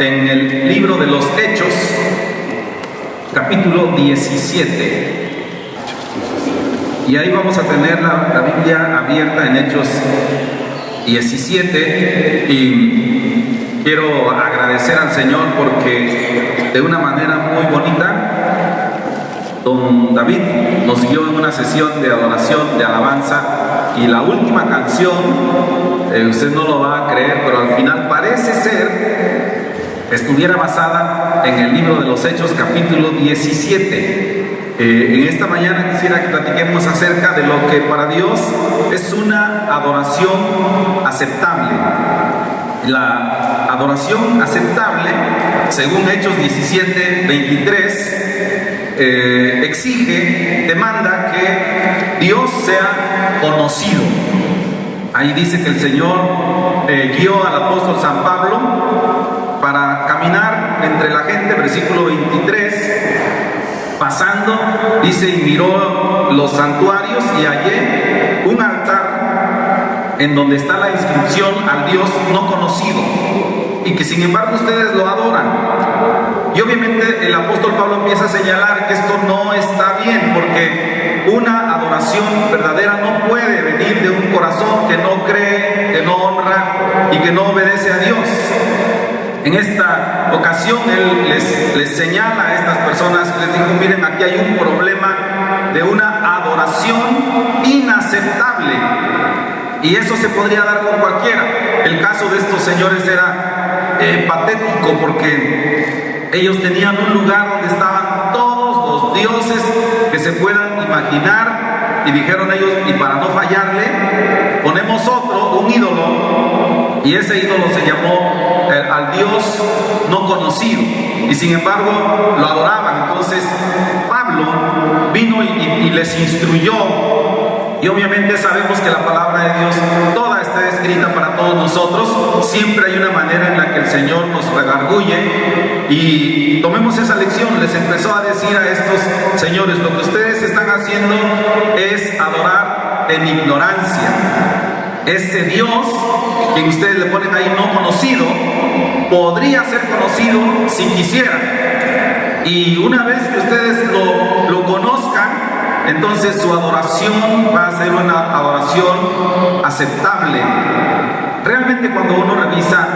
en el libro de los Hechos, capítulo 17. Y ahí vamos a tener la Biblia abierta en Hechos 17. Y quiero agradecer al Señor porque de una manera muy bonita don David nos guió en una sesión de adoración, de alabanza, y la última canción, usted no lo va a creer, pero al final parece ser estuviera basada en el libro de los Hechos, capítulo 17. En esta mañana quisiera que platiquemos acerca de lo que para Dios es una adoración aceptable. La adoración aceptable, según Hechos 17, 23, exige, demanda que Dios sea conocido. Ahí dice que el Señor guió al apóstol San Pablo para caminar entre la gente, versículo 23, pasando, dice, y miró los santuarios y hallé un altar en donde está la inscripción al Dios no conocido, y que sin embargo ustedes lo adoran. Y obviamente el apóstol Pablo empieza a señalar que esto no está bien, porque una adoración verdadera no puede venir de un corazón que no cree, que no honra y que no obedece a Dios. En esta ocasión él les señala a estas personas, les dijo: miren, aquí hay un problema de una adoración inaceptable, y eso se podría dar con cualquiera. El caso de estos señores era patético, porque ellos tenían un lugar donde estaban todos los dioses que se puedan imaginar, y dijeron ellos: y para no fallarle, ponemos otro, un ídolo, y ese ídolo se llamó al Dios no conocido, y sin embargo lo adoraban. Entonces Pablo vino y les instruyó, y obviamente sabemos que la palabra de Dios toda está escrita para todos nosotros. Siempre hay una manera en la que el Señor nos redarguye, y tomemos esa lección. Les empezó a decir a estos señores: lo que ustedes están haciendo es adorar en ignorancia. Este Dios, que ustedes le ponen ahí no conocido, podría ser conocido si quisieran. Y una vez que ustedes lo conozcan, entonces su adoración va a ser una adoración aceptable. Realmente cuando uno revisa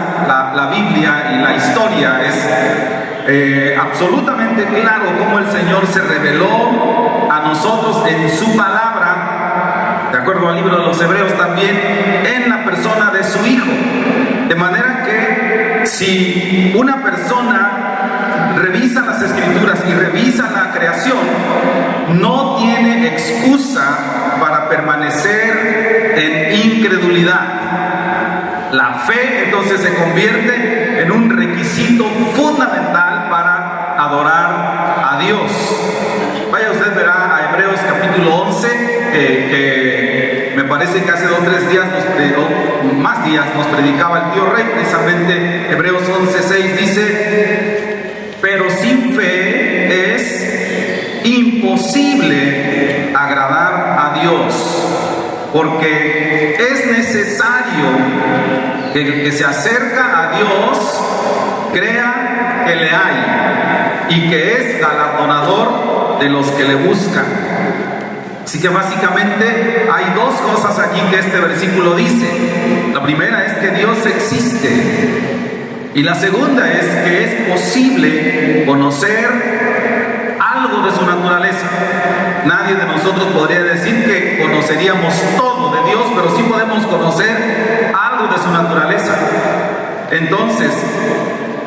la Biblia y la historia, es absolutamente claro cómo el Señor se reveló a nosotros en su palabra, de acuerdo al libro de los Hebreos también, en la persona de su Hijo. De manera que si una persona revisa las Escrituras y revisa la creación, no tiene excusa para permanecer en incredulidad. La fe entonces se convierte en un requisito fundamental para adorar a Dios. Vaya usted, verá a Hebreos capítulo 11, que me parece que hace 2 o 3 días, más días, nos predicaba el tío Rey, precisamente. Hebreos 11:6 dice: pero sin fe es imposible agradar a Dios, porque es necesario que el que se acerca a Dios crea que le hay y que es galardonador de los que le buscan. Así que básicamente hay 2 cosas aquí que este versículo dice. La primera es que Dios existe, y la segunda es que es posible conocer algo de su naturaleza. Nadie de nosotros podría decir que conoceríamos todo de Dios, pero sí podemos conocer algo de su naturaleza. Entonces,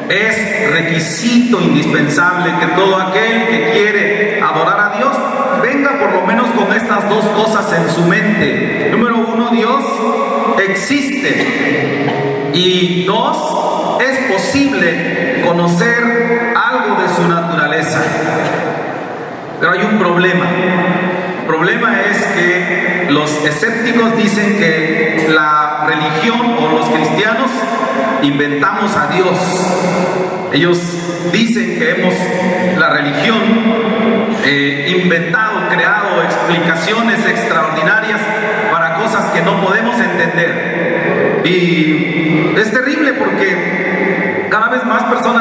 es requisito indispensable que todo aquel que quiere adorar a Dios venga por lo menos con estas 2 cosas en su mente. Número 1, Dios existe, y 2, es posible conocer algo de su naturaleza. Pero hay un problema. El problema es que los escépticos dicen que la religión o los cristianos inventamos a Dios. Ellos dicen que la religión inventado, creado explicaciones extraordinarias para cosas que no podemos entender. Y es terrible porque cada vez más personas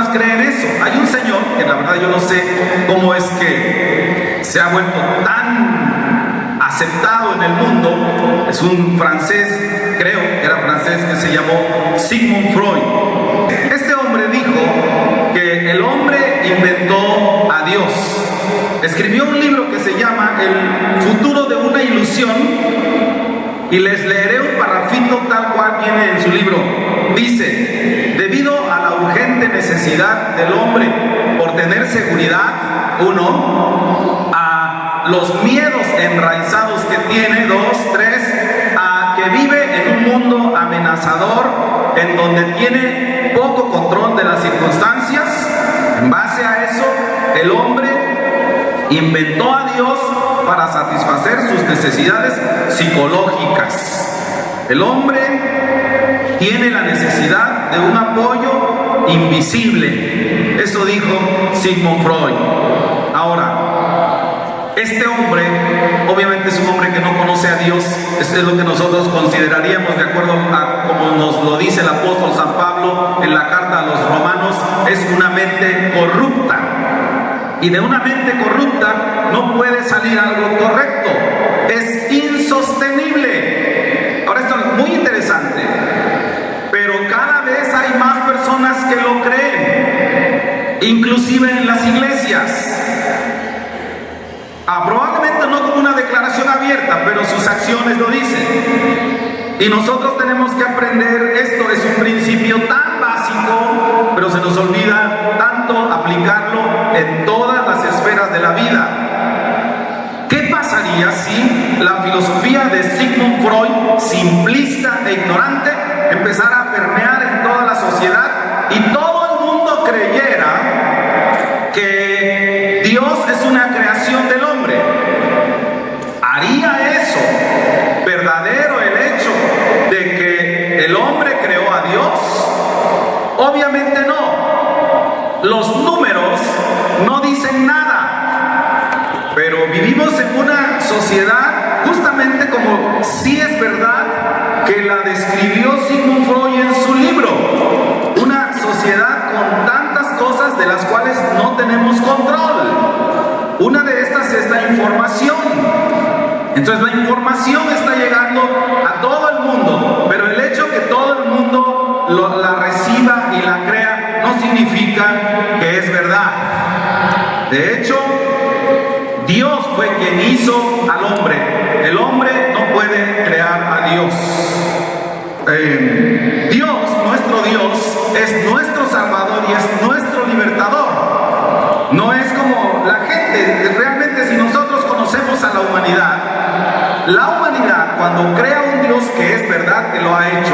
eso. Hay un señor que la verdad yo no sé cómo es que se ha vuelto tan aceptado en el mundo. Es un francés, creo que era francés, que se llamó Sigmund Freud. Este hombre dijo que el hombre inventó a Dios. Escribió un libro que se llama El futuro de una ilusión, y les leeré un parrafito tal cual viene en su libro. Dice: debido a la urgente necesidad del hombre por tener seguridad, uno, a los miedos enraizados que tiene, dos, tres, a que vive en un mundo amenazador en donde tiene poco control de las circunstancias. En base a eso, el hombre inventó a Dios para satisfacer sus necesidades psicológicas. El hombre tiene la necesidad de un apoyo invisible. Eso dijo Sigmund Freud. Ahora, este hombre, obviamente es un hombre que no conoce a Dios. Esto es lo que nosotros consideraríamos, de acuerdo a como nos lo dice el apóstol San Pablo en la carta a los romanos, es una mente corrupta. Y de una mente corrupta no puede salir algo correcto. Es insostenible. Ahora, esto es muy interesante. Pero cada vez hay más personas que lo creen, inclusive en las iglesias. Probablemente no como una declaración abierta, pero sus acciones lo dicen. Y nosotros tenemos que aprender esto. Es un principio tan básico, pero se nos olvida tanto aplicarlo en todas las esferas de la vida. ¿Qué pasaría si la filosofía de Sigmund Freud, simplista e ignorante, empezara a permear en toda la sociedad y todo el mundo creyera que Dios es una creación del hombre? ¿Haría eso verdadero el hecho de que el hombre creó a Dios? Obviamente no. Los números no dicen nada, pero vivimos en una sociedad justamente como si es verdad que la describió Sigmund Freud en su libro, una sociedad con tantas cosas de las cuales no tenemos control. Una de estas es la información. Entonces la información está llegando a todo el mundo, pero el hecho que todo el mundo la reciba y la crea no significa que es verdad. De hecho, Dios fue quien hizo al hombre. El hombre no puede crear a Dios. Dios, nuestro Dios, es nuestro Salvador y es nuestro libertador. No es como la gente. Realmente, si nosotros conocemos a la humanidad cuando crea un Dios que es verdad que lo ha hecho,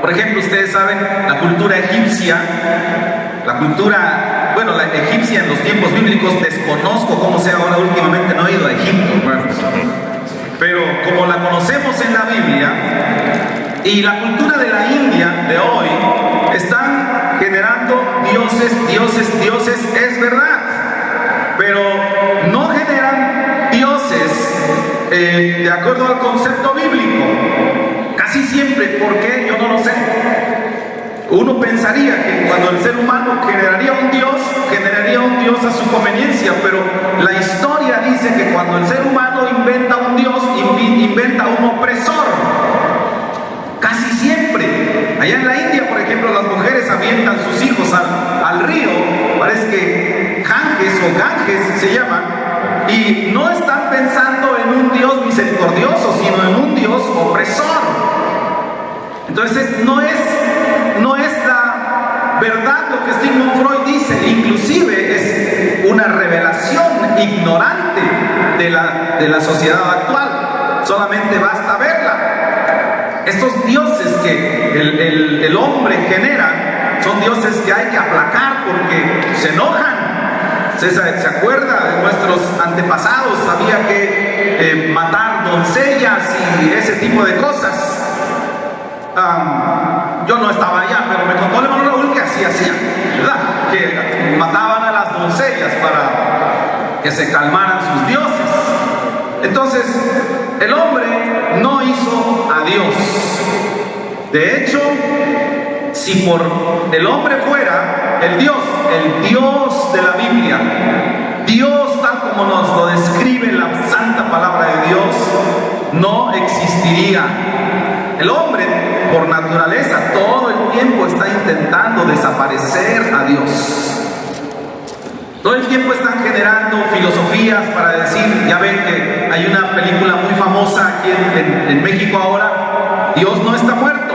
por ejemplo, ustedes saben la cultura egipcia, la egipcia en los tiempos bíblicos, desconozco cómo sea ahora, últimamente no he ido a Egipto, hermanos, pero como la conocemos en la Biblia, y la cultura de la India de hoy, están generando dioses, es verdad, pero no generan dioses de acuerdo al concepto bíblico. Casi siempre, ¿por qué? Yo no lo sé. Uno pensaría que cuando el ser humano generaría un Dios a su conveniencia, pero la historia dice que cuando el ser humano inventa un Dios, inventa un opresor. Casi siempre. Allá en la India, por ejemplo, las mujeres avientan sus hijos al río, parece que Ganges se llama, y no están pensando en un Dios misericordioso, sino en un Dios opresor. Entonces no es la verdad lo que Sigmund Freud dice, inclusive es una revelación ignorante de la sociedad actual. Solamente basta verla. Estos dioses que el hombre genera son dioses que hay que aplacar porque se enojan. ¿Se acuerda de nuestros antepasados? Había que matar doncellas y ese tipo de cosas. Yo no estaba allá, pero me contó el hermano Raúl que así hacían, ¿verdad? Que mataban a las doncellas para que se calmaran sus dioses. Entonces, el hombre no hizo a Dios. De hecho, si por el hombre fuera, el Dios de la Biblia, Dios tal como nos lo describe la santa palabra de Dios, no existiría. El hombre, por naturaleza, todo el tiempo está intentando desaparecer a Dios. Todo el tiempo están generando filosofías para decir, ya ven que hay una película muy famosa aquí en México ahora, Dios no está muerto.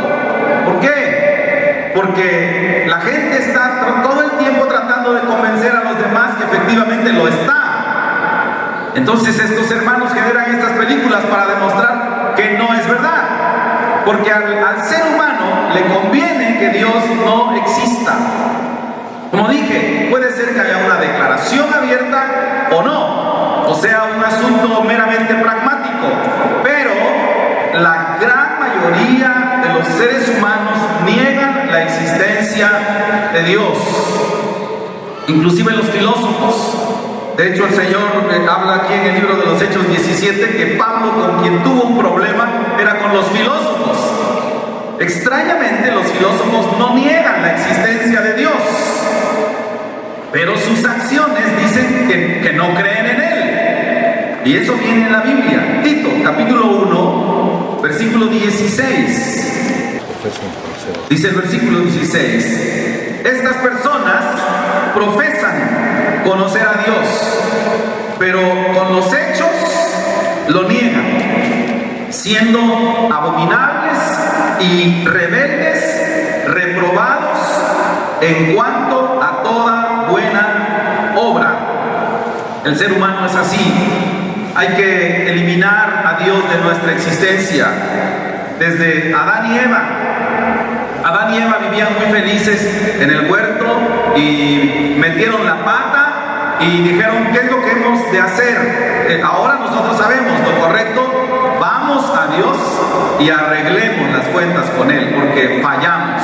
¿Por qué? Porque la gente está todo el tiempo tratando de convencer a los demás que efectivamente lo está. Entonces estos hermanos generan estas películas para demostrar que no es verdad. Porque al ser humano le conviene que Dios no exista. Como dije, puede ser que haya una declaración abierta o no, o sea, un asunto meramente pragmático, pero la gran mayoría de los seres humanos niegan la existencia de Dios, inclusive los filósofos. De hecho, el Señor habla aquí en el libro de los Hechos 17 que Pablo, con quien tuvo un problema, era con los filósofos. Extrañamente, los filósofos no niegan la existencia de Dios, pero sus acciones dicen que no creen en Él. Y eso viene en la Biblia. Tito, capítulo 1, versículo 16. Dice el versículo 16: estas personas profesan conocer a Dios, pero con los hechos lo niegan, siendo abominables y rebeldes, reprobados en cuanto a toda buena obra. El ser humano es así. Hay que eliminar a Dios de nuestra existencia. Desde Adán y Eva. Adán y Eva vivían muy felices en el huerto y metieron la pata y dijeron, ¿qué es lo que hemos de hacer? Ahora nosotros sabemos lo correcto. Vamos a Dios y arreglemos las cuentas con Él porque fallamos.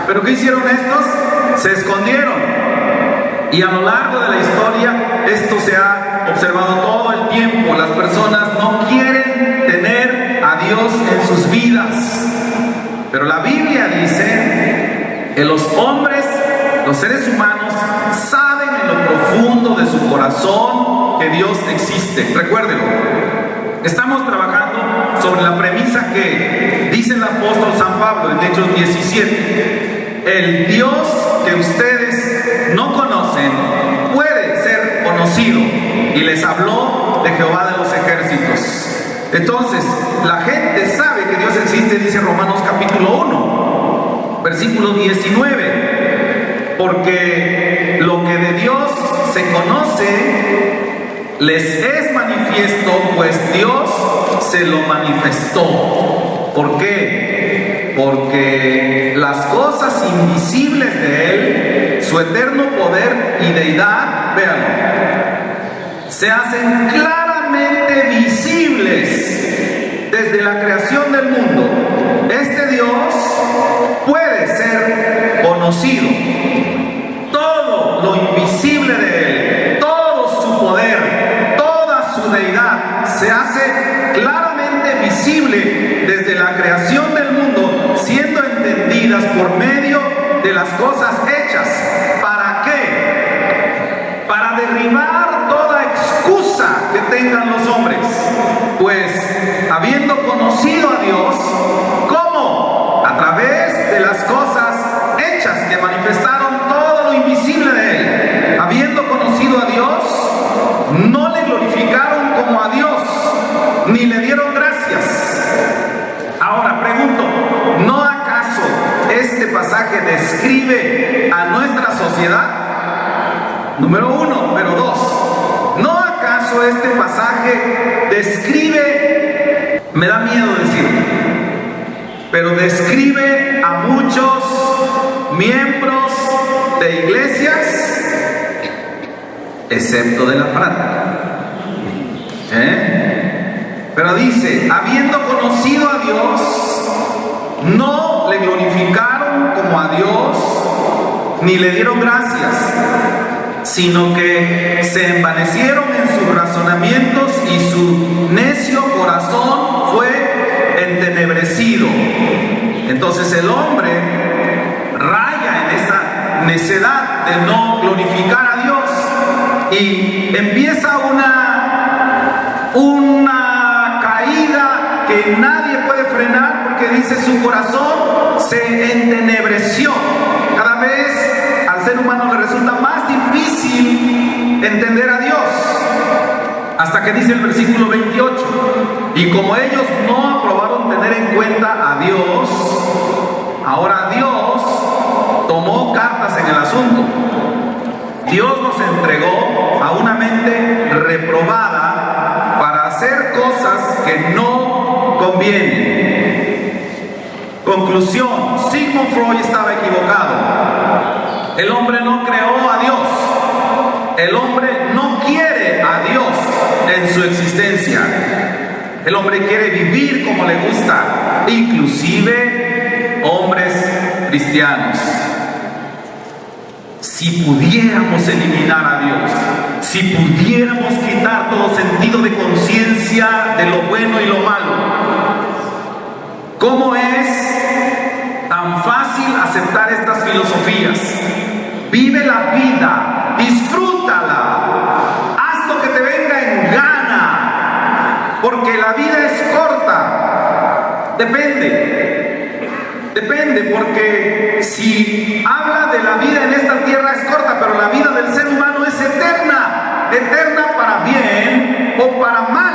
¿Pero qué hicieron estos? Se escondieron. Y a lo largo de la historia esto se ha observado todo el tiempo. Las personas no quieren tener a Dios en sus vidas. Pero la Biblia dice que los hombres, los seres humanos, saben en lo profundo de su corazón que Dios existe. Recuérdenlo. Estamos trabajando sobre la premisa que dice el apóstol San Pablo en Hechos 17. El Dios que ustedes no conocen puede ser conocido. Y les habló de Jehová de los ejércitos. Entonces, la gente sabe que Dios existe, dice Romanos capítulo 1, versículo 19. Porque lo que de Dios se conoce les es manifiesto, pues Dios se lo manifestó. ¿Por qué? Porque las cosas invisibles de Él, su eterno poder y deidad, véanlo, se hacen claramente visibles desde la creación del mundo. Este Dios puede ser conocido. Todo lo invisible de Él, todo su poder, toda su deidad se hace claramente visible desde la creación del mundo, siendo entendidas por medio de las cosas hechas. ¿Para qué? Para derribar toda excusa que tengan los hombres. Pues, habiendo conocido a Dios, ¿cómo? A través de las cosas hechas que manifestaron todo lo invisible de Él. Habiendo conocido a Dios, no le glorificaron como a Dios, ni le dieron gracias. Ahora pregunto, ¿no acaso este pasaje describe a nuestra sociedad? Número uno, pero dos, ¿no acaso este pasaje describe, me da miedo decirlo, pero describe a muchos miembros de iglesias, excepto de la frata? Pero dice, habiendo conocido a Dios, no le glorificaron como a Dios, ni le dieron gracias, sino que se envanecieron en sus razonamientos y su necio corazón fue entenebrecido. Entonces el hombre raya en esa necedad de no glorificar a Dios, y empieza una caída que nadie puede frenar, porque dice su corazón se entenebreció. Cada vez al ser humano le resulta más difícil entender a Dios, hasta que dice el versículo 28, y como ellos no aprobaron tener en cuenta a Dios, ahora Dios tomó cartas en el asunto. Dios nos entregó a una mente reprobada para hacer cosas que no convienen. Conclusión: Sigmund Freud estaba equivocado. El hombre no creó a Dios. El hombre no quiere a Dios en su existencia. El hombre quiere vivir como le gusta, inclusive hombres cristianos. Si pudiéramos eliminar a Dios, si pudiéramos quitar todo sentido de conciencia de lo bueno y lo malo, ¿cómo es tan fácil aceptar estas filosofías? Vive la vida, disfrútala, haz lo que te venga en gana, porque la vida es corta. Depende, porque si habla de la vida en esta tierra es corta, pero la vida del ser humano es eterna para bien o para mal,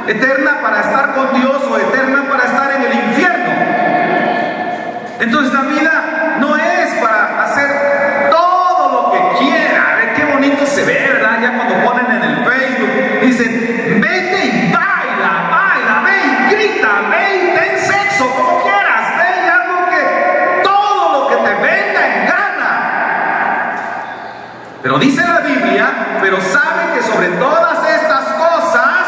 eterna para estar con Dios o eterna para estar en el infierno. Entonces la vida no es para hacer todo lo que quiera. Qué bonito se ve, ¿verdad? Ya cuando ponen en el Facebook, dicen: vete y baila, ve y grita, ve y ten sexo como quieras, ve y haz todo lo que te venga en gana. Pero dice la Biblia: pero sabe que sobre todas estas cosas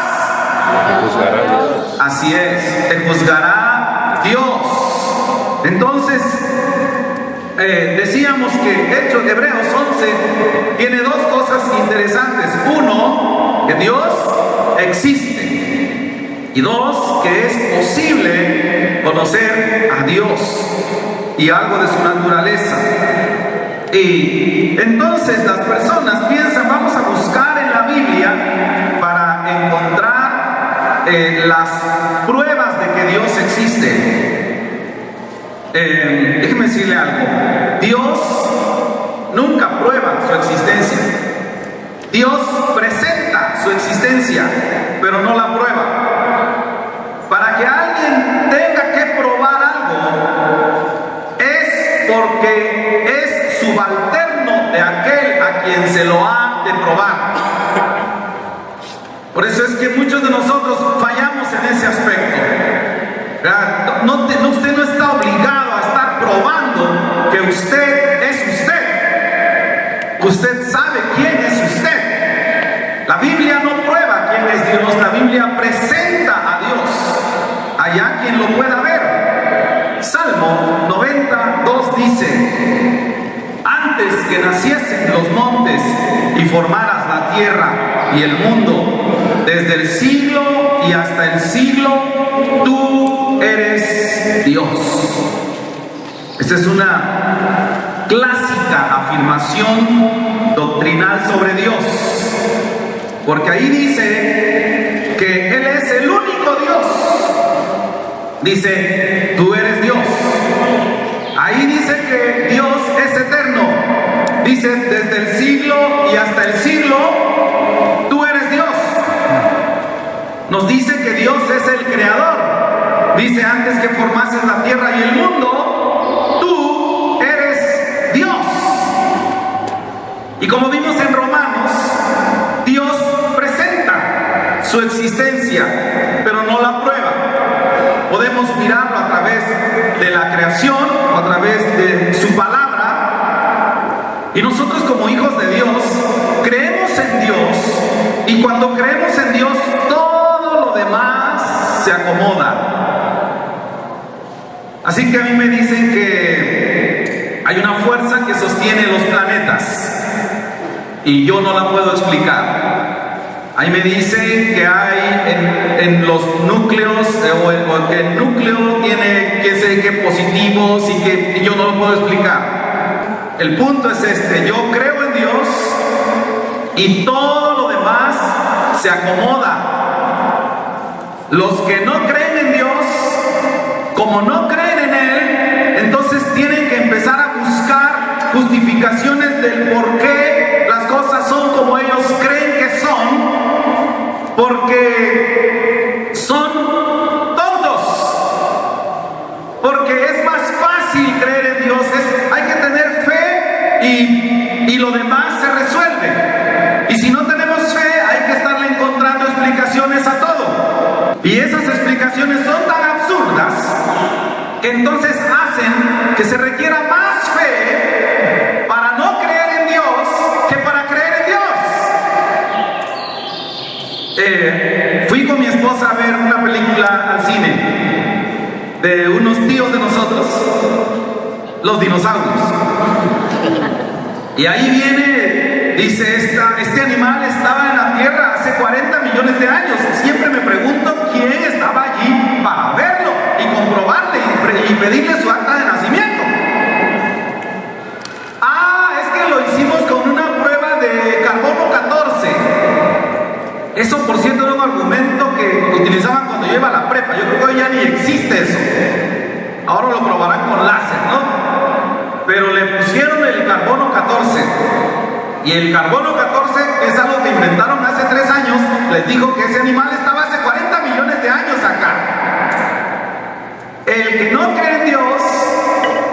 te juzgará Dios. Así es, te juzgará Dios. Entonces, decíamos que Hebreos 11 tiene dos cosas interesantes. Uno, que Dios existe. Y dos, que es posible conocer a Dios y algo de su naturaleza. Y entonces las personas piensan: vamos a buscar en la Biblia para encontrar las pruebas de que Dios existe. Déjeme decirle algo: Dios nunca prueba su existencia. Dios presenta su existencia, pero no la prueba. Para que alguien tenga que probar algo, es porque es subalterno de aquel a quien se lo ha de probar. Por eso es que muchos de nosotros fallamos en ese aspecto. Usted no está obligado a estar probando que usted es usted. Usted sabe quién es usted. La Biblia no prueba quién es Dios. La Biblia presenta a Dios. Allá quien lo pueda ver. Salmo 92 dice: antes que naciesen los montes y formaras la tierra y el mundo, desde el siglo y hasta el siglo, tú eres Dios. Esta es una clásica afirmación doctrinal sobre Dios, porque ahí dice que Él es el único Dios. Dice: tú eres Dios. Ahí dice que Dios es eterno. Dice: desde el siglo y hasta el siglo, tú eres Dios. Nos dice que Dios es el creador. Dice: antes que formases la tierra y el mundo, tú eres Dios. Y como vimos en Romanos, Dios presenta su existencia, pero no la prueba. Podemos mirarlo a través de la creación o a través de su palabra. Y nosotros, como hijos de Dios, creemos en Dios. Y cuando creemos en Dios, todo lo demás se acomoda. Así que a mí me dicen que hay una fuerza que sostiene los planetas y yo no la puedo explicar. Ahí me dicen que hay en los núcleos, o que el núcleo tiene que ser que positivos y que yo no lo puedo explicar. el punto es este: yo creo en Dios y todo lo demás se acomoda. Los que no creen en Dios, como no creen en Él, entonces tienen que empezar a buscar justificaciones del por qué las cosas son como ellos creen que son, porque son tontos, porque es más fácil creer en Dios, hay que tener fe y lo demás se resuelve. Y si no tenemos fe, hay que estarle encontrando explicaciones a todo. Y esas explicaciones son tan absurdas que entonces hacen que se requiera más fe para no creer en Dios que para creer en Dios. Fui con mi esposa a ver una película al cine de unos tíos de nosotros, los dinosaurios. Y ahí viene, dice, este animal estaba en la Tierra hace 40 millones de años. Siempre me pregunto quién estaba allí para verlo y comprobarle y pedirle su acta de nacimiento. Es que lo hicimos con una prueba de carbono 14. Eso, por cierto, era un argumento que utilizaban cuando yo iba a la prepa. Yo creo que hoy ya ni existe eso. Ahora lo probarán con láser, ¿no? Pero le pusieron el carbono 14. Y el carbono 14, que es algo que inventaron hace 3 años, les dijo que ese animal estaba hace 40 millones de años acá. El que no cree en Dios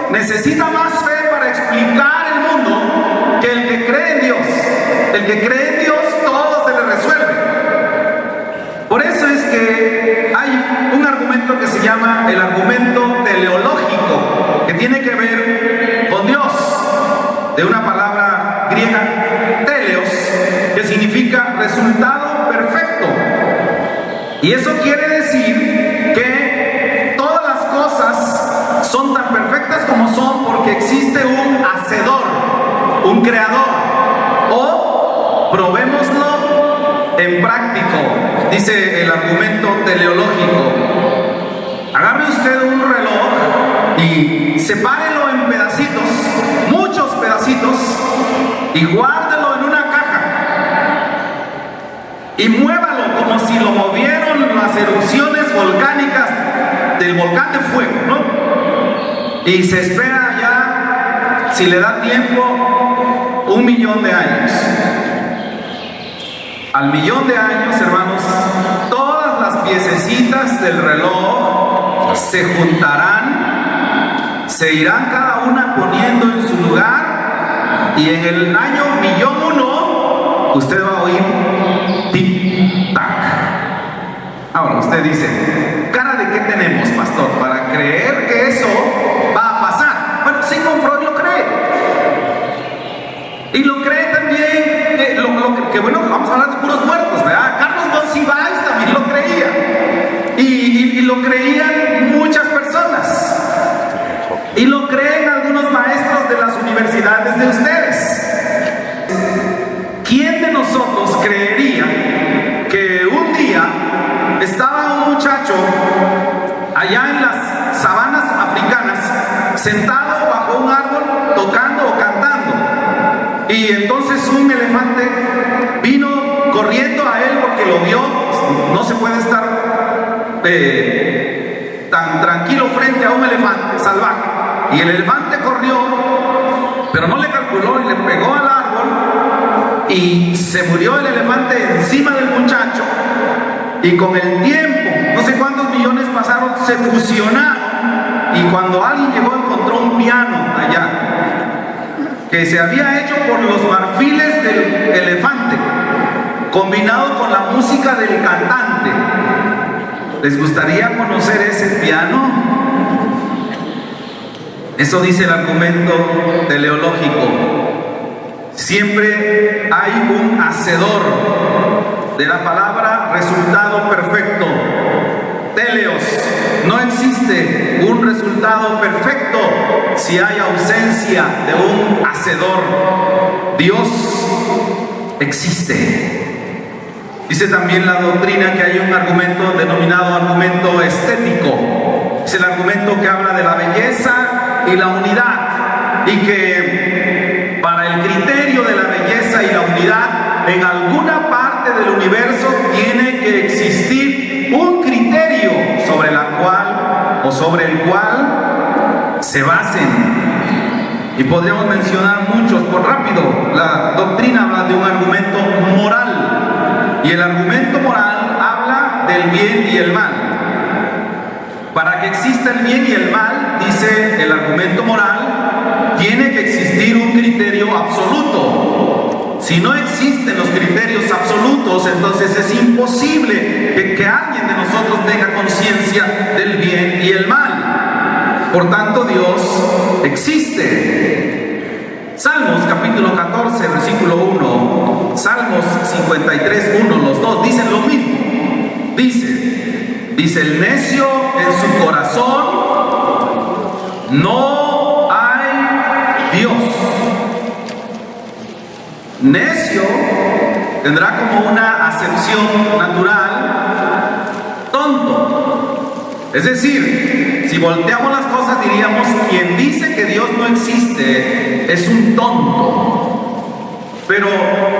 necesita más fe para explicar el mundo que el que cree en Dios. El que cree en Dios, todo se le resuelve. Por eso es que hay un argumento que se llama el argumento teleológico, que tiene que ver con Dios, de una palabra griega, teleos, que significa resultado perfecto. Y eso quiere decir que todas las cosas son tan perfectas como son porque existe un hacedor, un creador. O probémoslo en práctico, dice el argumento teleológico. Agarre usted un reloj y sepárelo en pedacitos, muchos pedacitos, y guárdelo en una caja y muévalo como si lo movieron las erupciones volcánicas del volcán de fuego, ¿no? Y se espera ya, si le da tiempo, 1.000.000 de años. Al 1.000.000 de años, hermanos, todas las piececitas del reloj se juntarán, se irán cada una poniendo en su lugar, y en el año 1.000.001 usted va a oír tic-tac. Ahora usted dice, ¿cara de qué tenemos, pastor, para creer que eso va a pasar? Bueno, Sigmund Freud lo cree. Y lo cree también, que bueno, vamos a hablar de puros muertos, ¿verdad? Carlos Monsiváis también lo creía. Y lo creían muchas personas. Y lo creen algunos maestros de las universidades de ustedes. ¿Quién de nosotros creería que un día estaba un muchacho allá en las sabanas africanas, sentado bajo un árbol, tocando o cantando, y entonces un elefante vino corriendo a él porque lo vio? No se puede estar tan tranquilo frente a un elefante salvaje, y el elefante corrió, pero no le calculó y le pegó al árbol y se murió el elefante encima del muchacho. Y con el tiempo, no sé cuántos millones pasaron, se fusionaron, y cuando alguien llegó encontró un piano allá que se había hecho por los marfiles del elefante, combinado con la música del cantante. ¿Les gustaría conocer ese piano? Eso dice el argumento teleológico. Siempre hay un hacedor, de la palabra resultado perfecto. Teleos. No existe un resultado perfecto si hay ausencia de un hacedor. Dios existe. Dice también la doctrina que hay un argumento denominado argumento estético. Es el argumento que habla de la belleza y la unidad, y que se basen. Y podríamos mencionar muchos, por rápido. La doctrina habla de un argumento moral, y el argumento moral habla del bien y el mal. Para que exista el bien y el mal, dice el argumento moral, tiene que existir un criterio absoluto. Si no existen los criterios absolutos, entonces es imposible que alguien de nosotros tenga conciencia del bien y el mal. Por tanto, Dios existe. Salmos capítulo 14, versículo 1, Salmos 53, 1, los dos dicen lo mismo. Dice el necio en su corazón, no hay Dios. Necio tendrá como una acepción natural, tonto. Es decir, si volteamos las cosas diríamos, quien dice que Dios no existe es un tonto. Pero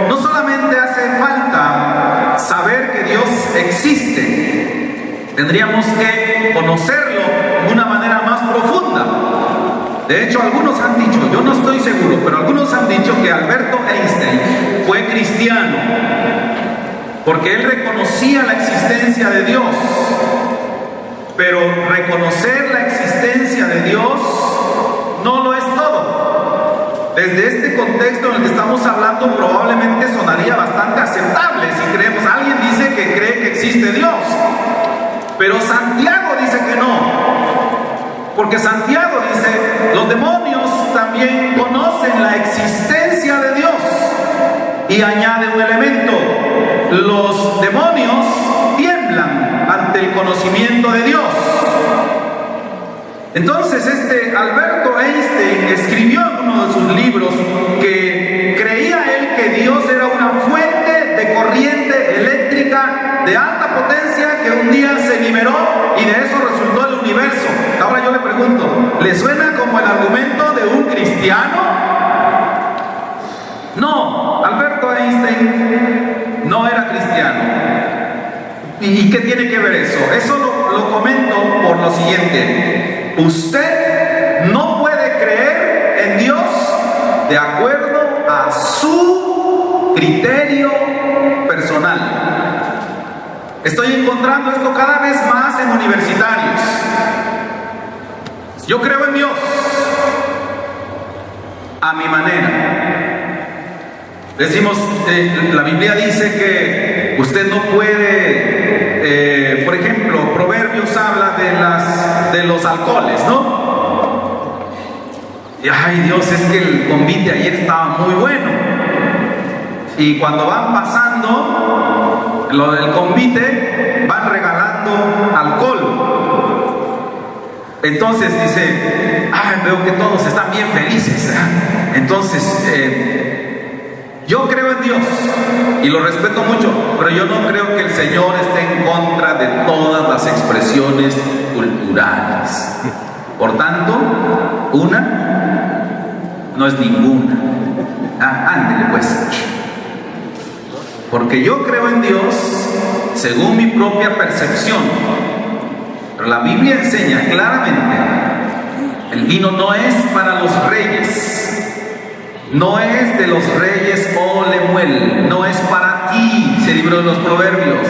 no solamente hace falta saber que Dios existe, tendríamos que conocerlo de una manera más profunda. De hecho, algunos han dicho, yo no estoy seguro, pero algunos han dicho que Alberto Einstein fue cristiano porque él reconocía la existencia de Dios. Pero reconocer la existencia de Dios no lo es todo. Desde este contexto en el que estamos hablando, probablemente sonaría bastante aceptable si creemos, alguien dice que cree que existe Dios, pero Santiago dice que no, porque Santiago dice, los demonios también conocen la existencia de Dios, y añade un elemento, los demonios tiemblan ante el conocimiento de Dios. Entonces Alberto Einstein escribió en uno de sus libros que creía él que Dios era una fuente de corriente eléctrica de alta potencia que un día se liberó y de eso resultó el universo. Ahora yo le pregunto, ¿le suena como el argumento de un cristiano? No, Alberto Einstein no era cristiano. ¿Y qué tiene que ver eso? Eso lo comento por lo siguiente. Usted no puede creer en Dios de acuerdo a su criterio personal. Estoy encontrando esto cada vez más en universitarios. Yo creo en Dios a mi manera. Decimos, la Biblia dice que usted no puede, por ejemplo, Proverbios habla de los alcoholes, ¿no? Y ay Dios, es que el convite ayer estaba muy bueno. Y cuando van pasando lo del convite, van regalando alcohol. Entonces dice, ay, veo que todos están bien felices. Entonces, yo creo en Dios y lo respeto mucho, pero yo no creo que el Señor esté en contra de todas las expresiones culturales. Por tanto, una no es ninguna. Ándele pues. Porque yo creo en Dios según mi propia percepción. Pero la Biblia enseña claramente, el vino no es para los reyes. No es de los reyes o Lemuel, no es para ti, dice el libro de los Proverbios.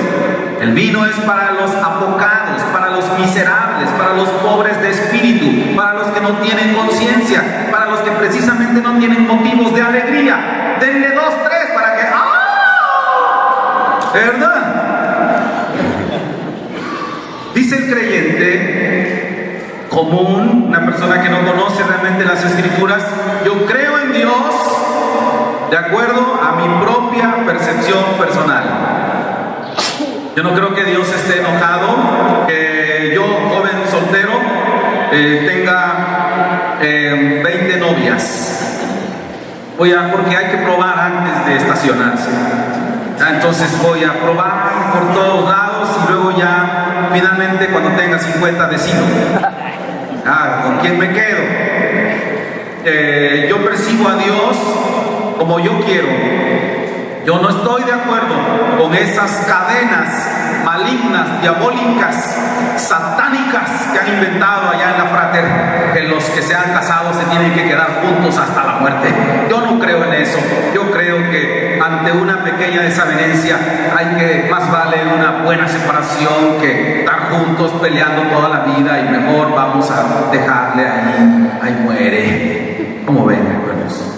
El vino es para los apocados, para los miserables, para los pobres de espíritu, para los que no tienen conciencia, para los que precisamente no tienen motivos de alegría. Denle 2, 3 para que ¡ah! ¿Verdad? Dice el creyente común, una persona que no conoce realmente las Escrituras, yo creo en Dios de acuerdo a mi propia percepción personal. Yo no creo que Dios esté enojado que yo, joven soltero, tenga 20 novias. Porque hay que probar antes de estacionarse. Entonces voy a probar por todos lados y luego ya finalmente cuando tenga 50 decido. ¿Con quién me quedo? Yo percibo a Dios como yo quiero. Yo no estoy de acuerdo con esas cadenas malignas, diabólicas, satánicas que han inventado allá en la frater, que los que se han casado se tienen que quedar juntos hasta la muerte. Yo no creo en eso. Yo creo que ante una pequeña desavenencia más vale una buena separación que estar juntos peleando toda la vida, y mejor vamos a dejarle ahí muere. ¿Cómo ven, hermanos?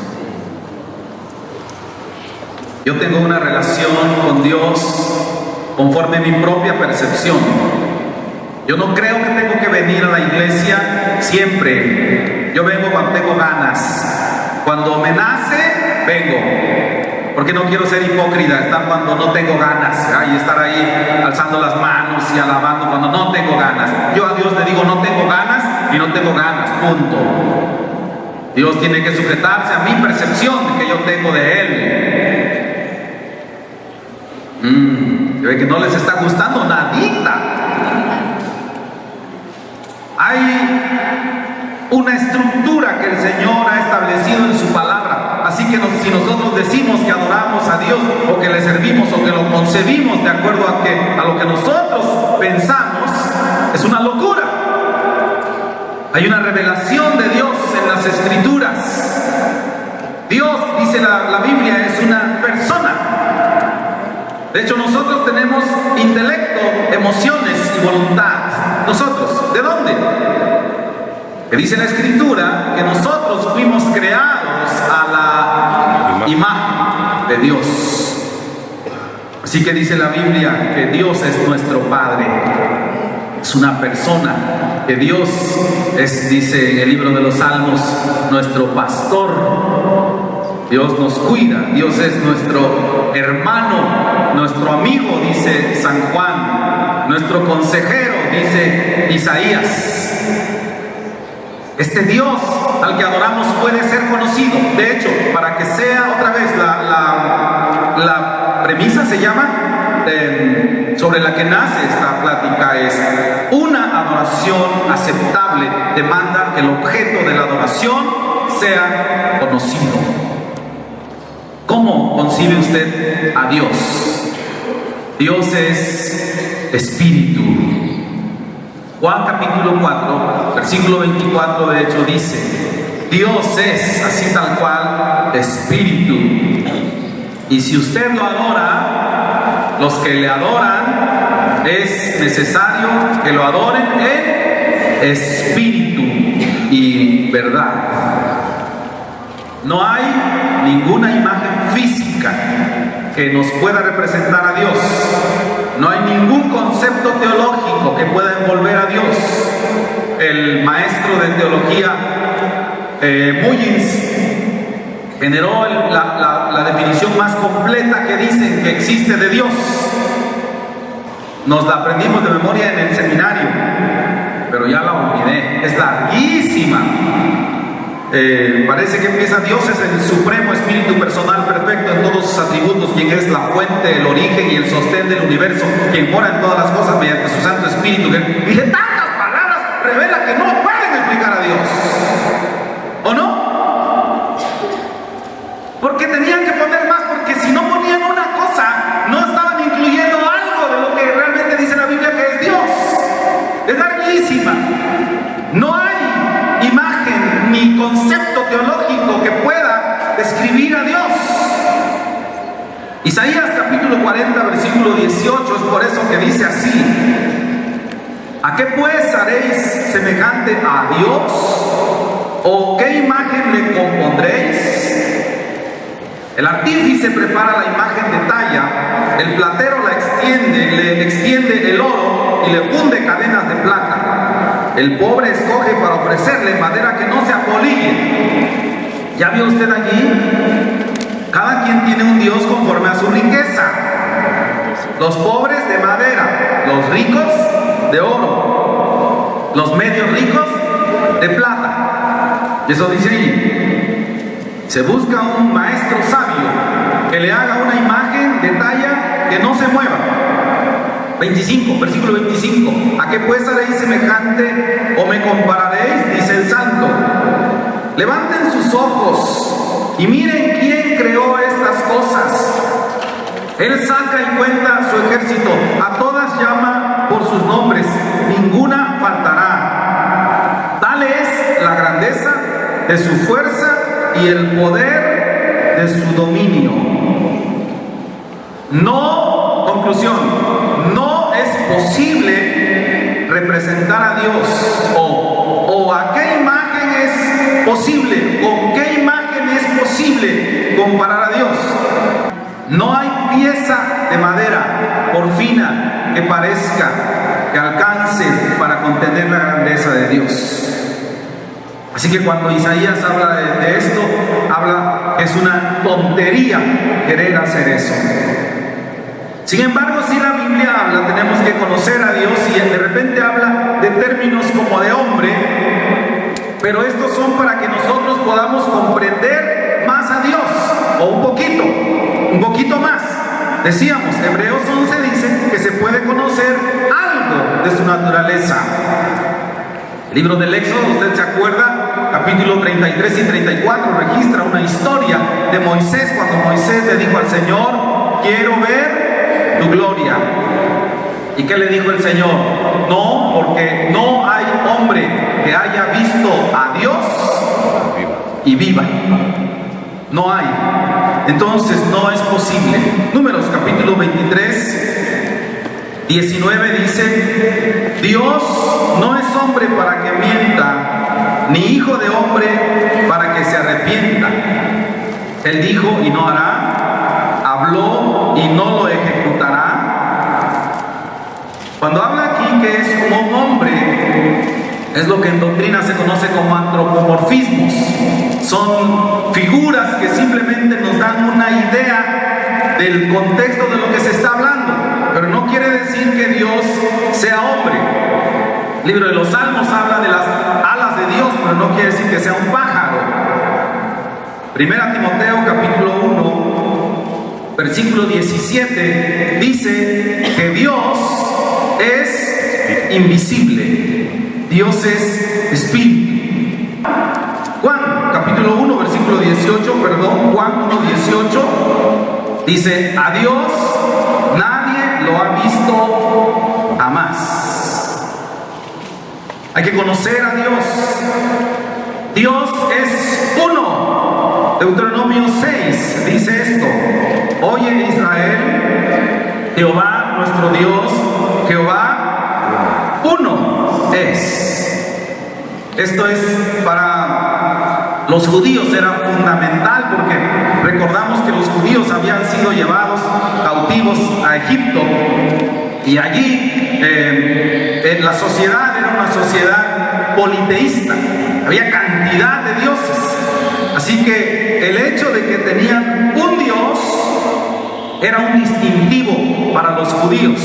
Yo tengo una relación con Dios conforme a mi propia percepción. Yo no creo que tengo que venir a la iglesia siempre. Yo vengo cuando tengo ganas. Cuando me nace, vengo. Porque no quiero ser hipócrita, estar cuando no tengo ganas, y estar ahí alzando las manos y alabando cuando no tengo ganas. Yo a Dios le digo, no tengo ganas y no tengo ganas, punto. Dios tiene que sujetarse a mi percepción que yo tengo de Él. Ve que no les está gustando nadita. Hay una estructura que el Señor ha establecido en su palabra. Así que si nosotros decimos que adoramos a Dios, o que le servimos, o que lo concebimos de acuerdo a lo que nosotros pensamos, es una locura. Hay una revelación de Dios en las Escrituras. Dios, dice la Biblia, es una persona. De hecho, nosotros tenemos intelecto, emociones y voluntad. Nosotros, ¿de dónde? Que dice la Escritura que nosotros fuimos creados a la imagen de Dios. Así que dice la Biblia que Dios es nuestro Padre, es una persona, que Dios es, dice en el libro de los Salmos, nuestro pastor. Dios nos cuida, Dios es nuestro hermano, nuestro amigo, dice San Juan, nuestro consejero, dice Isaías. Este Dios al que adoramos puede ser conocido. De hecho, para que sea otra vez la premisa se llama, sobre la que nace esta plática, es una adoración aceptable. Demanda que el objeto de la adoración sea conocido. ¿Cómo concibe usted a Dios? Dios es espíritu. Juan capítulo 4, versículo 24, de hecho dice, Dios es, así tal cual, espíritu. Y si usted lo adora, los que le adoran, es necesario que lo adoren en espíritu y verdad. No hay ninguna imagen física que nos pueda representar a Dios. No hay ningún concepto teológico que pueda envolver a Dios. El maestro de teología, Mullins, generó la definición más completa que dice que existe de Dios. Nos la aprendimos de memoria en el seminario, pero ya la olvidé. Es larguísima. Parece que empieza: Dios es el supremo espíritu personal perfecto en todos sus atributos, quien es la fuente, el origen y el sostén del universo, quien mora en todas las cosas mediante su santo espíritu. Dije, tantas palabras revela que no pueden explicar a Dios, ¿o no? Porque tenían que poner más, porque si no ponían una cosa, no estaban incluyendo algo de lo que realmente dice la Biblia que es Dios. Es larguísima. No hay imagen ni concepto teológico que pueda describir a Dios. Isaías capítulo 40, versículo 18, es por eso que dice así: ¿a qué pues haréis semejante a Dios? ¿O qué imagen le compondréis? El artífice prepara la imagen de talla, el platero la extiende, le extiende el oro y le funde cadenas de plata. El pobre escoge para ofrecerle madera que no se apolille. ¿Ya vio usted allí? Cada quien tiene un Dios conforme a su riqueza. Los pobres de madera, los ricos de oro, los medios ricos de plata. Eso dice ahí. Se busca un maestro sabio que le haga una imagen de talla que no se mueva. 25, versículo 25. ¿A qué pues haréis semejante o me compararéis? Dice el santo. Levanten sus ojos y miren quién creó estas cosas. Él saca y cuenta su ejército, a todas las llama por sus nombres, ninguna faltará. Tal es la grandeza de su fuerza y el poder de su dominio. No, conclusión, no es posible representar a Dios o a qué imagen es posible, con qué imagen es posible comparar a Dios. No hay pieza de madera, por fina que parezca, que alcance para contener la grandeza de Dios. Así que cuando Isaías habla de esto, habla que es una tontería querer hacer eso. Sin embargo, si la Biblia habla, tenemos que conocer a Dios, y de repente habla de términos como de hombre, pero estos son para que nosotros podamos comprender más a Dios, o un poquito más. Decíamos, Hebreos 11 dice que se puede conocer algo de su naturaleza. El libro del Éxodo, usted se acuerda, capítulo 33 y 34, registra una historia de Moisés, cuando Moisés le dijo al Señor: quiero ver tu gloria. ¿Y qué le dijo el Señor? No, porque no hay hombre que haya visto a Dios y viva. No hay. Entonces no es posible. Números capítulo 23, 19 dice: Dios no es hombre para que mienta, ni hijo de hombre para que se arrepienta. Él dijo y no hará, habló y no lo ejecutará. Cuando habla aquí que es como un hombre, es lo que en doctrina se conoce como antropomorfismos. Son figuras que simplemente nos dan una idea del contexto de lo que se está hablando, pero no quiere decir que Dios sea hombre. El libro de los Salmos habla de las alas de Dios, pero no quiere decir que sea un pájaro. Primera Timoteo capítulo 1, versículo 17 dice que Dios es invisible. Dios es espíritu. Juan capítulo 1 versículo 18, Juan 1:18 dice: a Dios nadie lo ha visto jamás. Hay que conocer a Dios. Dios es uno. Deuteronomio 6 dice esto: oye Israel, Jehová nuestro Dios, Jehová uno es. Esto es para los judíos, era fundamental, porque recordamos que los judíos habían sido llevados cautivos a Egipto, y allí la sociedad era una sociedad politeísta, había cantidad de dioses, así que el hecho de que tenían un Dios era un distintivo para los judíos.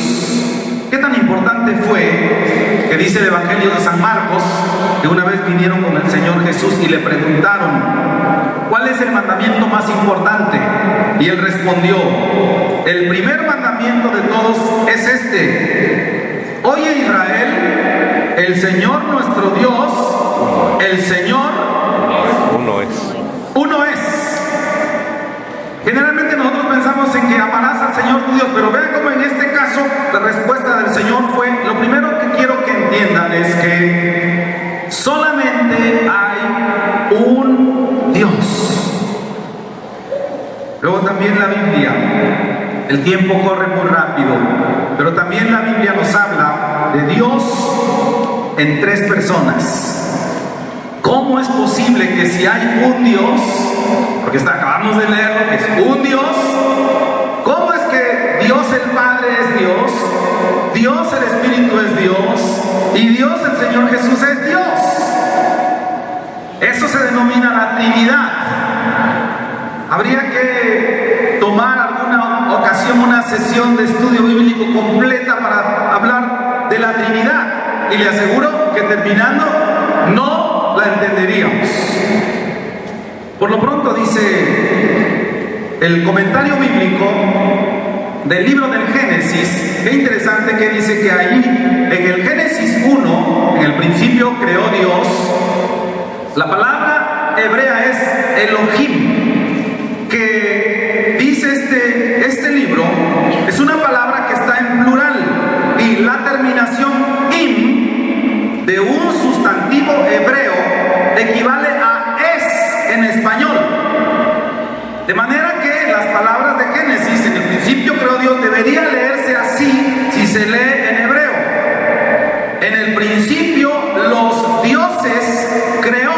¿Qué tan importante fue que dice el Evangelio de San Marcos que una vez vinieron con el Señor Jesús y le preguntaron: ¿cuál es el mandamiento más importante? Y él respondió: el primer mandamiento de todos es este: oye Israel, el Señor nuestro Dios, el Señor uno es. Generalmente nosotros pensamos en que amarás al Señor tu Dios, pero vean cómo en este caso la respuesta del Señor fue: lo primero que quiero que entiendan es que solamente hay un Dios. Luego también la Biblia, el tiempo corre muy rápido, pero también la Biblia nos habla de Dios en tres personas. ¿Cómo es posible que si hay un Dios, porque acabamos de leerlo, que es un Dios, cómo es que Dios el Padre es Dios, Dios el Espíritu es Dios, y Dios el Señor Jesús es Dios? Eso se denomina la Trinidad. Habría que tomar alguna ocasión una sesión de estudio bíblico completa para hablar de la Trinidad, y le aseguro que terminando no la entenderíamos. Por lo pronto dice el comentario bíblico del libro del Génesis, qué interesante que dice que ahí en el Génesis 1, en el principio creó Dios. La palabra hebrea es Elohim, que dice este libro, es una palabra que está en plural, y De manera que las palabras de Génesis, en el principio creó Dios, debería leerse así si se lee en hebreo. En el principio los dioses creó.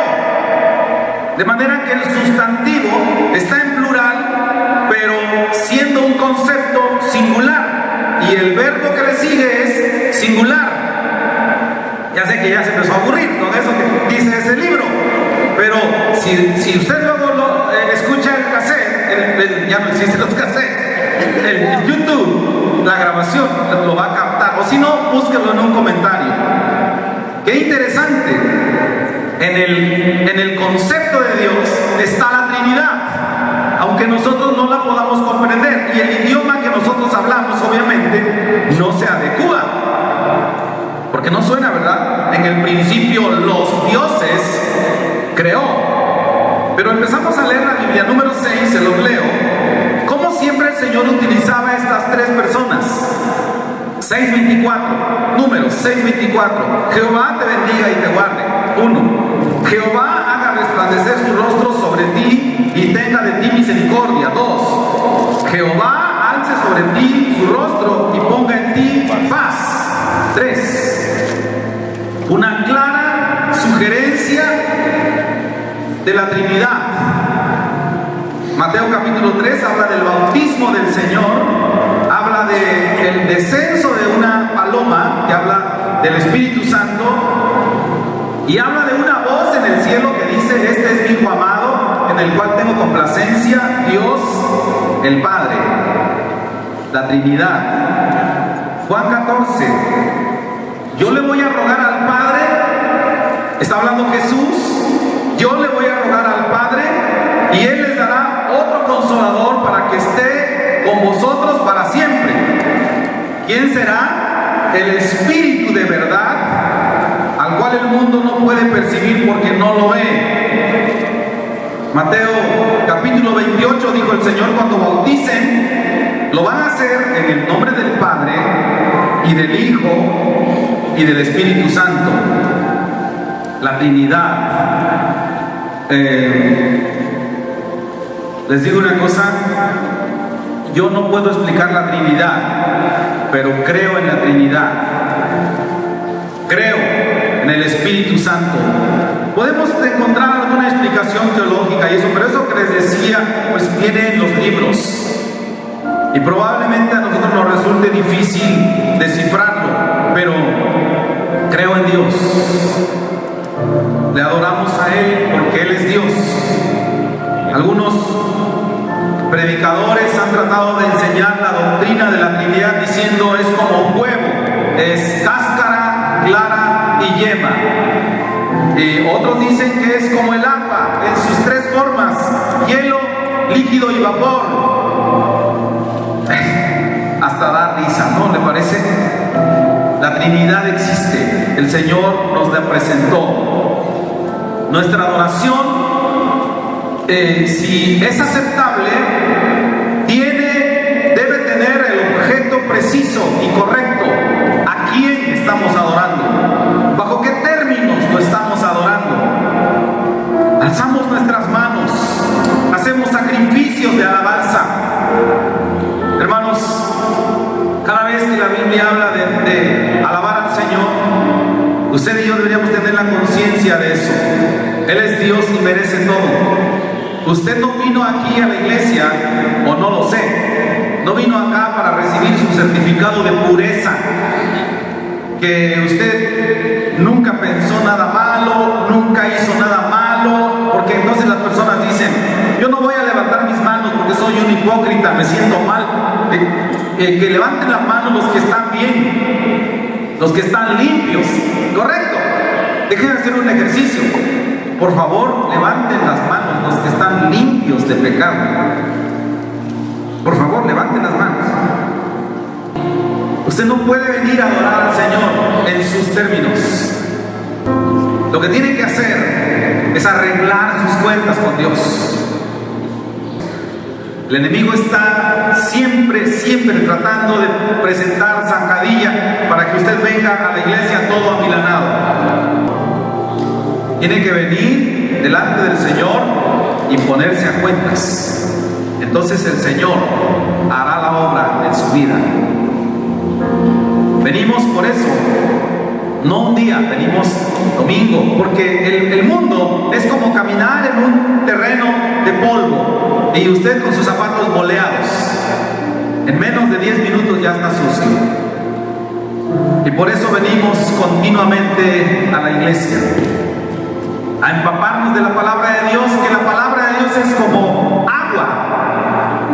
De manera que el sustantivo está en plural, pero siendo un concepto singular. Y el verbo que le sigue es singular. Ya sé que ya se empezó a aburrir con eso que dice ese libro. Pero si usted luego escucha el cassette, ya no existen los cassettes, el YouTube, la grabación lo va a captar. O si no, búsquelo en un comentario. Qué interesante. En el concepto de Dios está la Trinidad, aunque nosotros no la podamos comprender. Y el idioma que nosotros hablamos, obviamente, no se adecua. Porque no suena, ¿verdad? En el principio los dioses creó. Pero empezamos a leer la Biblia, número 6, se los leo. Como siempre el Señor utilizaba estas tres personas. 6:24, números 6:24. Jehová te bendiga y te guarde. 1. Jehová haga resplandecer su rostro sobre ti y tenga de ti misericordia. 2. Jehová alce sobre ti su rostro y ponga en ti paz. 3. Una clara sugerencia de la Trinidad. Mateo capítulo 3 habla del bautismo del Señor, habla del descenso de una paloma, que habla del Espíritu Santo, y habla de una voz en el cielo que dice: este es mi Hijo amado, en el cual tengo complacencia. Dios el Padre, la Trinidad. Juan 14, yo le voy a rogar al Padre, está hablando Jesús, yo le voy a rogar al Padre y Él les dará otro consolador para que esté con vosotros para siempre. ¿Quién será? El Espíritu de verdad, al cual el mundo no puede percibir porque no lo ve. Mateo capítulo 28 dijo el Señor: cuando bauticen, lo van a hacer en el nombre del Padre y del Hijo y del Espíritu Santo. La Trinidad. Les digo una cosa, yo no puedo explicar la Trinidad, pero creo en la Trinidad. Creo en el Espíritu Santo. Podemos encontrar alguna explicación teológica y eso, pero eso que les decía, pues viene en los libros. Y probablemente a nosotros nos resulte difícil descifrarlo, pero creo en Dios. Le adoramos a Él porque Él es Dios. Algunos predicadores han tratado de enseñar la doctrina de la Trinidad diciendo: es como un huevo, es cáscara, clara y yema. Otros dicen que es como el agua en sus tres formas: hielo, líquido y vapor. Hasta da risa, ¿no le parece? La Trinidad existe, el Señor nos la presentó. Nuestra adoración, si es aceptable, debe tener el objeto preciso y correcto. ¿A quién estamos adorando? ¿Bajo qué términos lo estamos adorando? Alzamos nuestras manos, hacemos sacrificios de alabanza. Hermanos, cada vez que la Biblia habla de alabar al Señor, usted y yo deberíamos tener la conciencia de eso. Él es Dios y merece todo. Usted no vino aquí a la iglesia, o no lo sé, no vino acá para recibir su certificado de pureza, que usted nunca pensó nada malo, nunca hizo nada malo, porque entonces las personas dicen: yo no voy a levantar mis manos porque soy un hipócrita, me siento mal. Que levanten las manos los que están bien, los que están limpios. Correcto. Dejen de hacer un ejercicio. Por favor, levanten las manos los que están limpios de pecado. Por favor, levanten las manos. Usted no puede venir a adorar al Señor en sus términos. Lo que tiene que hacer es arreglar sus cuentas con Dios. El enemigo está siempre tratando de presentar zancadilla para que usted venga a la iglesia todo amilanado. Tiene que venir delante del Señor y ponerse a cuentas. entonces el Señor hará la obra en su vida. Venimos por eso, no un día, venimos domingo, porque el mundo es como caminar en un terreno de polvo y usted con sus zapatos boleados, en menos de 10 minutos ya está sucio. Y por eso venimos continuamente a la iglesia, a empaparnos de la palabra de Dios, que la palabra de Dios es como agua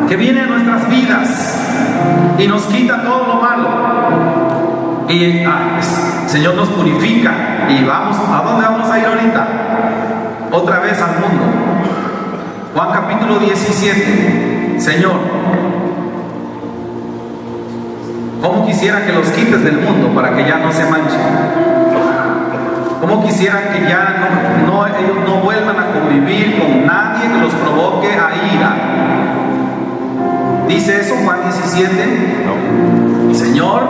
que viene a nuestras vidas y nos quita todo lo malo. Y el Señor nos purifica y vamos, ¿a dónde vamos a ir ahorita? Otra vez al mundo. Juan capítulo 17. Señor, ¿cómo quisiera que los quites del mundo para que ya no se manchen? ¿Cómo quisiera que ya ellos no vuelvan a convivir con nadie que los provoque a ira? ¿Dice eso Juan 17? No. Señor,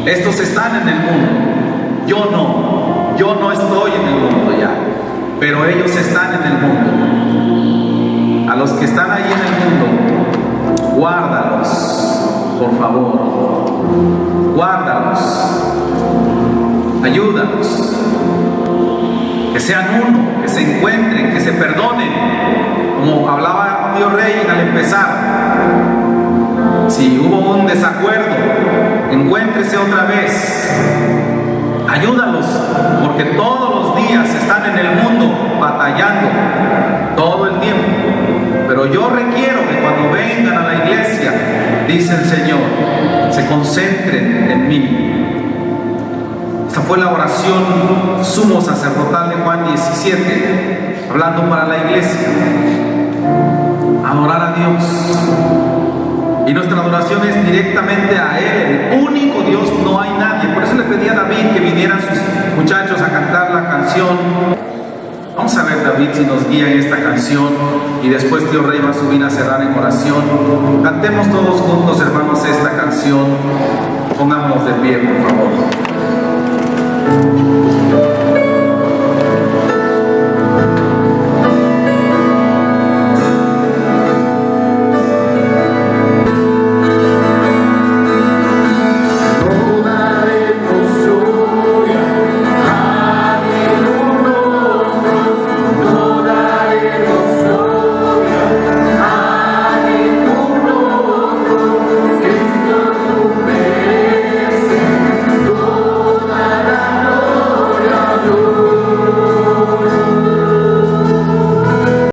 estos están en el mundo, yo no estoy en el mundo ya, pero ellos están en el mundo. A los que están ahí en el mundo, guárdalos, por favor, guárdalos, ayúdalos, que sean uno, que se encuentren, que se perdonen, como hablaba Tío Rey al empezar. Si hubo un desacuerdo, encuéntrese otra vez, ayúdalos, porque todos los días están en el mundo batallando, todo el tiempo. Pero yo requiero que cuando vengan a la iglesia, dice el Señor, se concentren en mí. Esta fue la oración sumo sacerdotal de Juan 17, hablando para la iglesia. Adorar a Dios. Y nuestra adoración es directamente a Él, el único Dios, no hay nadie. Por eso le pedí a David que vinieran sus muchachos a cantar la canción. Vamos a ver, David, si nos guía en esta canción y después Tío Rey va a subir a cerrar en oración. Cantemos todos juntos, hermanos, esta canción. Pongámonos de pie, por favor.